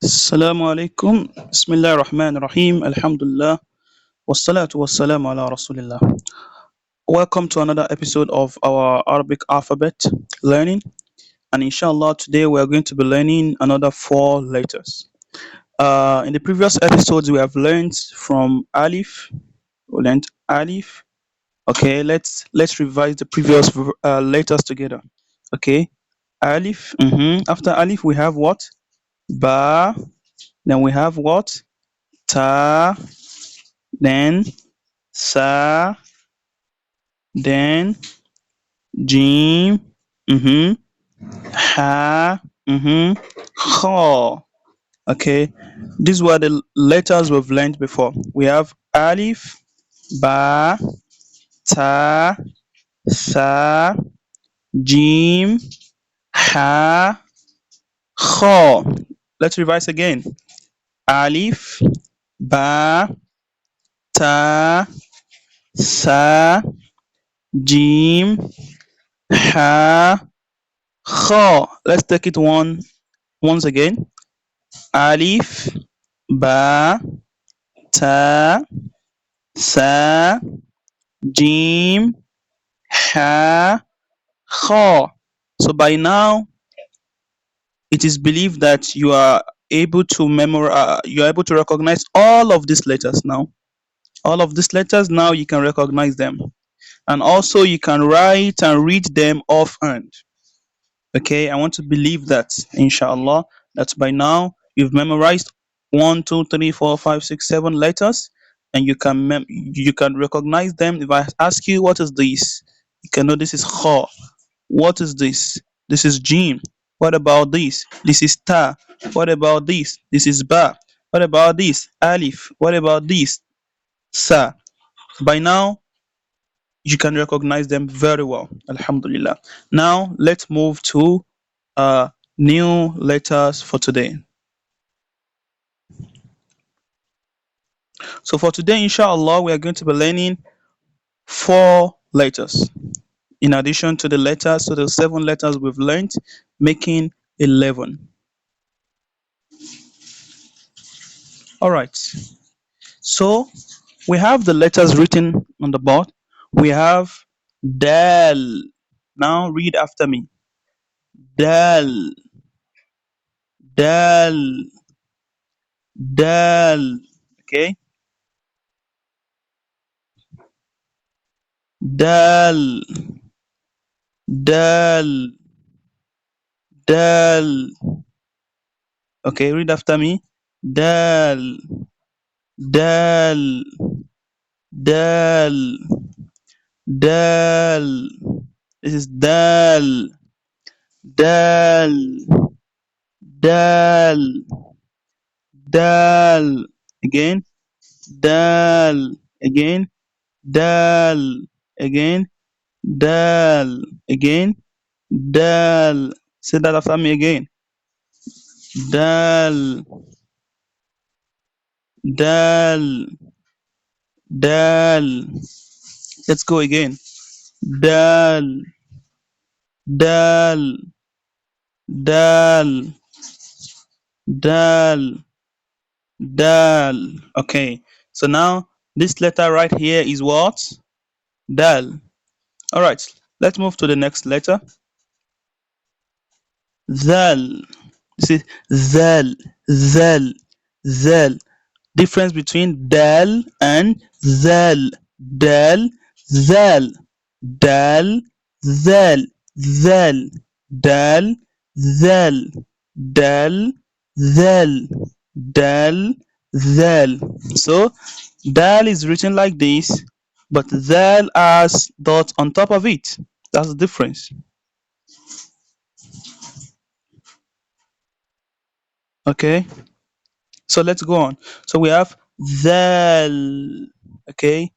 Assalamu alaikum. Bismillah ar-Rahman ar-Rahim. Alhamdulillah. Wassalatu wassalamu ala Rasulillah. Welcome to another episode of our Arabic alphabet learning. And inshallah, today we are going to be learning another four letters. In the previous episodes, we have learned from Alif. We learned Alif. Okay, let's revise the previous letters together. Okay, Alif. After Alif, we have what? Ba. Then we have what? Ta. Then Sa, then Jim, mm-hmm, Ha, mm-hmm, Kha. Okay, these were the letters we've learned before. We have Alif, Ba, Ta, Sa, Jim, Ha, Kha. Let's revise again. Alif, Ba, Ta, Sa, Jim, Ha, Kha. Let's take it once again. Alif, Ba, Ta, Sa, Jim, Ha, Kha. So by now, it is believed that you are able to recognize all of these letters now. All of these letters now you can recognize them. And also you can write and read them offhand. Okay, I want to believe that, inshallah, that by now you've memorized 1, 2, 3, 4, 5, 6, 7 letters, and you can recognize them. If I ask you what is this, you can know this is kha. What is this? This is jim. What about this? This is ta. What about this? This is ba. What about this? Alif. What about this? Sa. By now you can recognize them very well. Alhamdulillah. Now let's move to uh, new letters for today. So for today, inshallah, we are going to be learning four letters. In addition to the letters, so the 7 letters we've learned, making 11. All right. So we have the letters written on the board. We have Dal. Now read after me. Dal, Dal, Dal. Okay. Dal, Dal, Dal. Okay, read after me. Dal, Dal, Dal, Dal. This is Dal, Dal, Dal, Dal. Again, Dal. Again, Dal. Again, Dal. Again, Dal. Say that after me again. Dal, Dal, Dal. Let's go again. Dal, Dal, Dal, Dal, Dal. Okay. So now this letter right here is what? Dal. All right. Let's move to the next letter. Zal. This is Zal, Zal, Zal. Difference between Dal and Zal. Dal, Zal, Dal, Zal, Zal, Dal, Zal, Dal, Zal, Dal, Zal. So Dal is written like this, but Zal has dot on top of it. That's the difference. Okay, so let's go on. So we have Zal. Okay,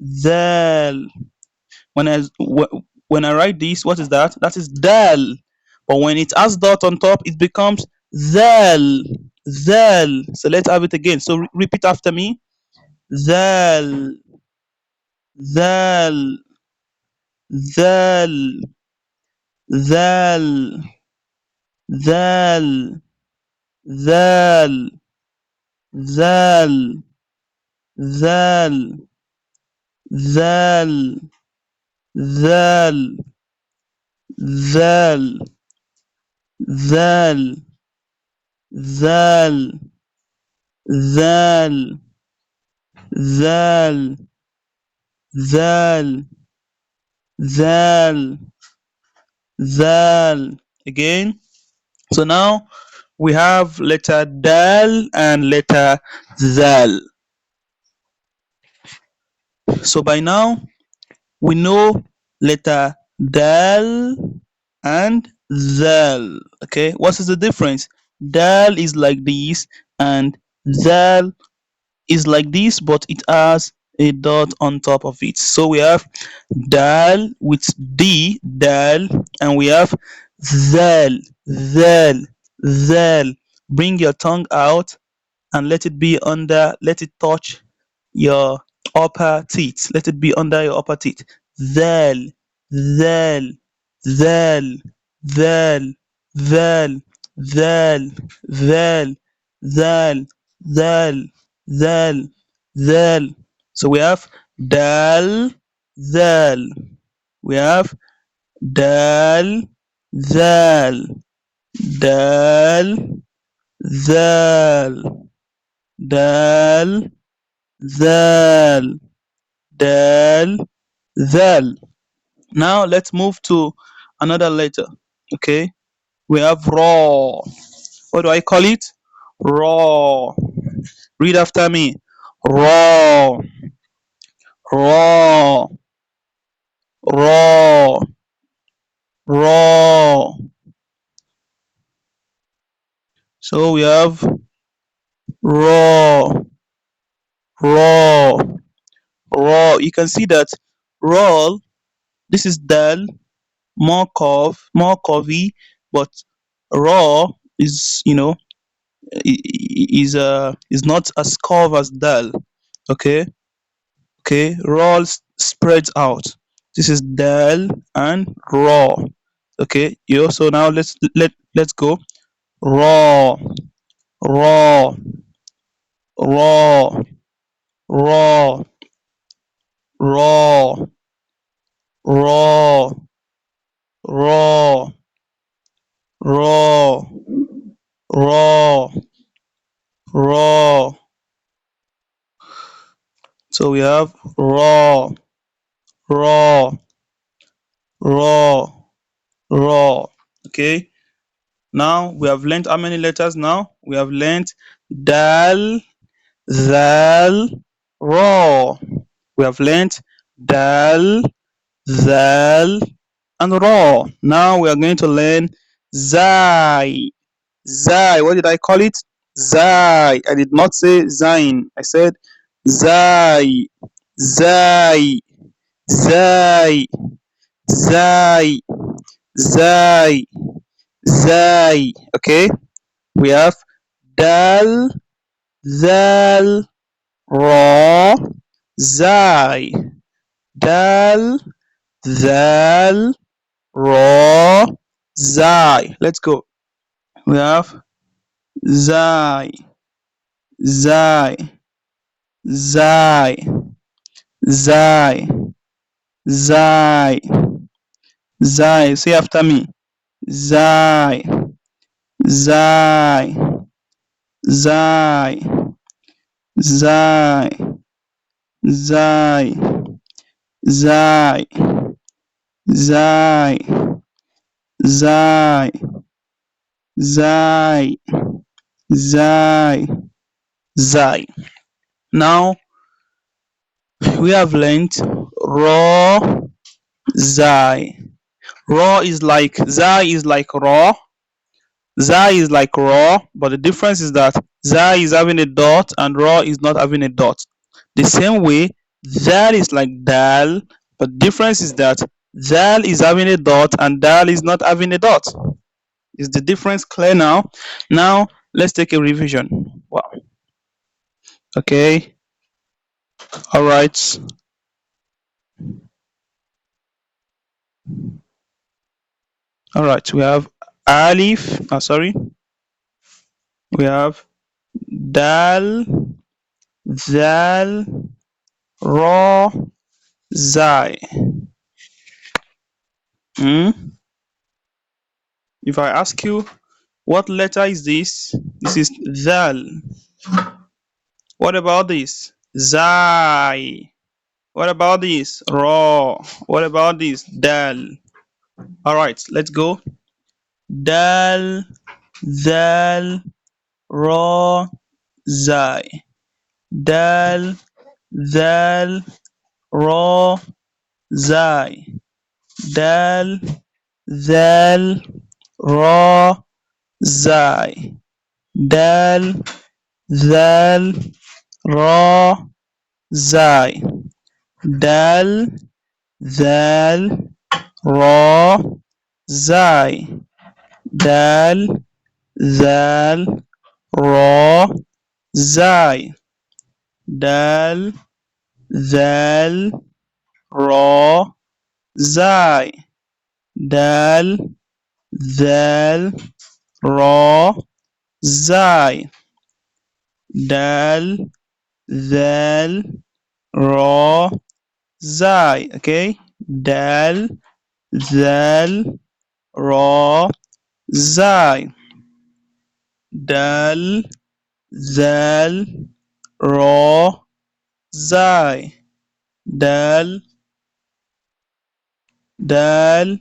Zal. When I write this, what is that? That is Dal. But when it has dot on top, it becomes Zal. Zal. So let's have it again. So repeat after me. Zal. Zal. Zal. Zal. Zal. ذال ذال ذال ذال ذال ذال ذال ذال ذال ذال ذال ذال ذال again. So now we have letter dal and letter zal. So by now we know letter dal and zal. Okay, what is the difference? Dal is like this and zal is like this, but it has a dot on top of it. So we have dal with d, dal, and we have zal, zal, zal. Bring your tongue out and let it be under, let it touch your upper teeth. Let it be under your upper teeth. Zal, zal, zal, zal, zal, zal, zal, zal, zal, zal, zal. So we have dal, zal. We have dal, zal, dal, zal, dal, zal, dal, zal. Now let's move to another letter. Okay, we have raw. What do I call it? Raw. Read after me. Raw, raw, raw, raw. So we have raw, raw, raw. You can see that raw. This is dal, more curvy, but raw is, is not as curved as dal. Okay, okay. Raw spreads out. This is dal and raw. Okay, so now let's go. Raw, raw, raw, raw, raw, raw, raw, raw, raw, raw. So we have raw, raw, raw, raw. Okay. Now we have learnt how many letters now? We have learnt dal, zal, raw. We have learnt dal, zal, and raw. Now we are going to learn zai. Zai. What did I call it? Zai. I did not say zain. I said zai. Zai. Zai. Zai. Zai. Zai. Okay. We have dal, zal, ra, zai. Dal, zal, ra, zai. Let's go. We have zai, zai, zai, zai, zai, zai. Say after me. Zai, zai, zai, zai, zai, zai, zai, zai, zai, zai, zai. Now we have learnt raw, zai. Raw is like zai is like raw. Zai is like raw, but the difference is that zai is having a dot and raw is not having a dot. The same way, zal is like dal, but difference is that zal is having a dot and dal is not having a dot. Is the difference clear now? Now let's take a revision. Wow. Okay. All right. All right. We have alif. Sorry. We have dal, zal, ra, zai. Hmm? If I ask you what letter is this? This is zal. What about this? Zai. What about this? Ra. What about this? Dal. Alright, let's go. Dal, zal, ra, zai. Dal, zal, ra, zai. Dal, zal, ra, zai. Dal, zal, ra, zai. Dal, zal, ra, zai. Dal, zal, ra, zai. Dal, zal, ra, zai. Dal, zal, ra, zai. Dal, zal, ra, zai. Okay? Dal, zal, ra, zai. Dal, zal, ra, zai. Dal, dal,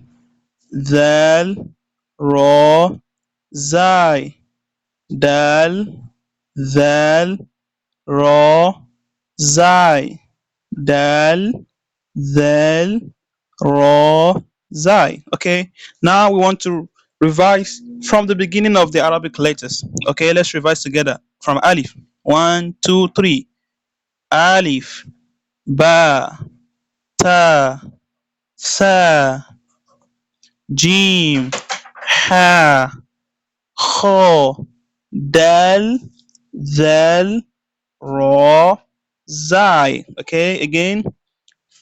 zal, ra, zai. Dal, zal, ra, zai. Dal, zal, ra, zai. Okay, now we want to revise from the beginning of the Arabic letters. Okay, let's revise together from Alif. One, two, three. Alif, Ba, Ta, Sa, Jim, Ha, Kho, Dal, Zal, Ra, Zai. Okay, again.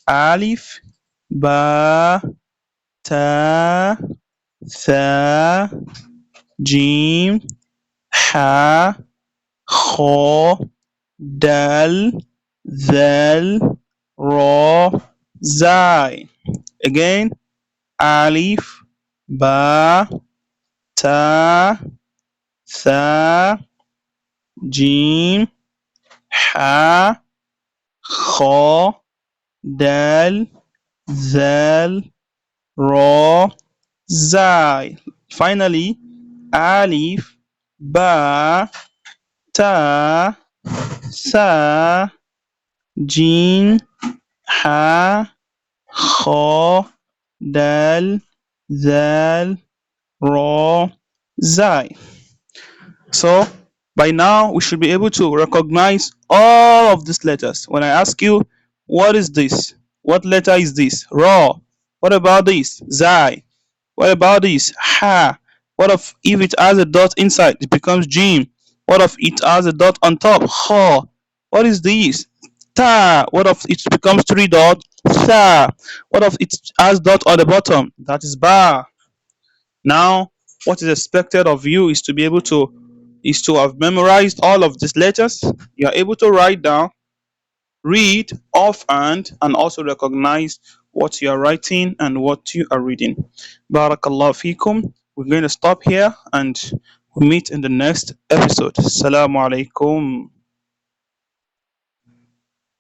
Alif, Ba, Ta, Sa, Jim, Ha, Kho, Dal, Zal, Ra, Zai. Again. Alif, Ba, Ta, Sa, Jim, Ha, Kho, Dal, Zal, Ra, Zai. Finally, Alif, Ba, Ta, Sa, Jim, Ha, Kho, Dal, Zal, Ra, Zai. So by now we should be able to recognize all of these letters. When I ask you, what is this? What letter is this? Ra. What about this? Zai. What about this? Ha. What if it has a dot inside? It becomes Jim. What if it has a dot on top? Ha. What is this? Ta. What if it becomes three dot? Sa. What if it has dot on the bottom? That is Ba. Now, what is expected of you is to have memorized all of these letters. You are able to write down, read offhand, and also recognize what you are writing and what you are reading. Barakallah fikum. We're going to stop here and we meet in the next episode. Assalamu alaikum.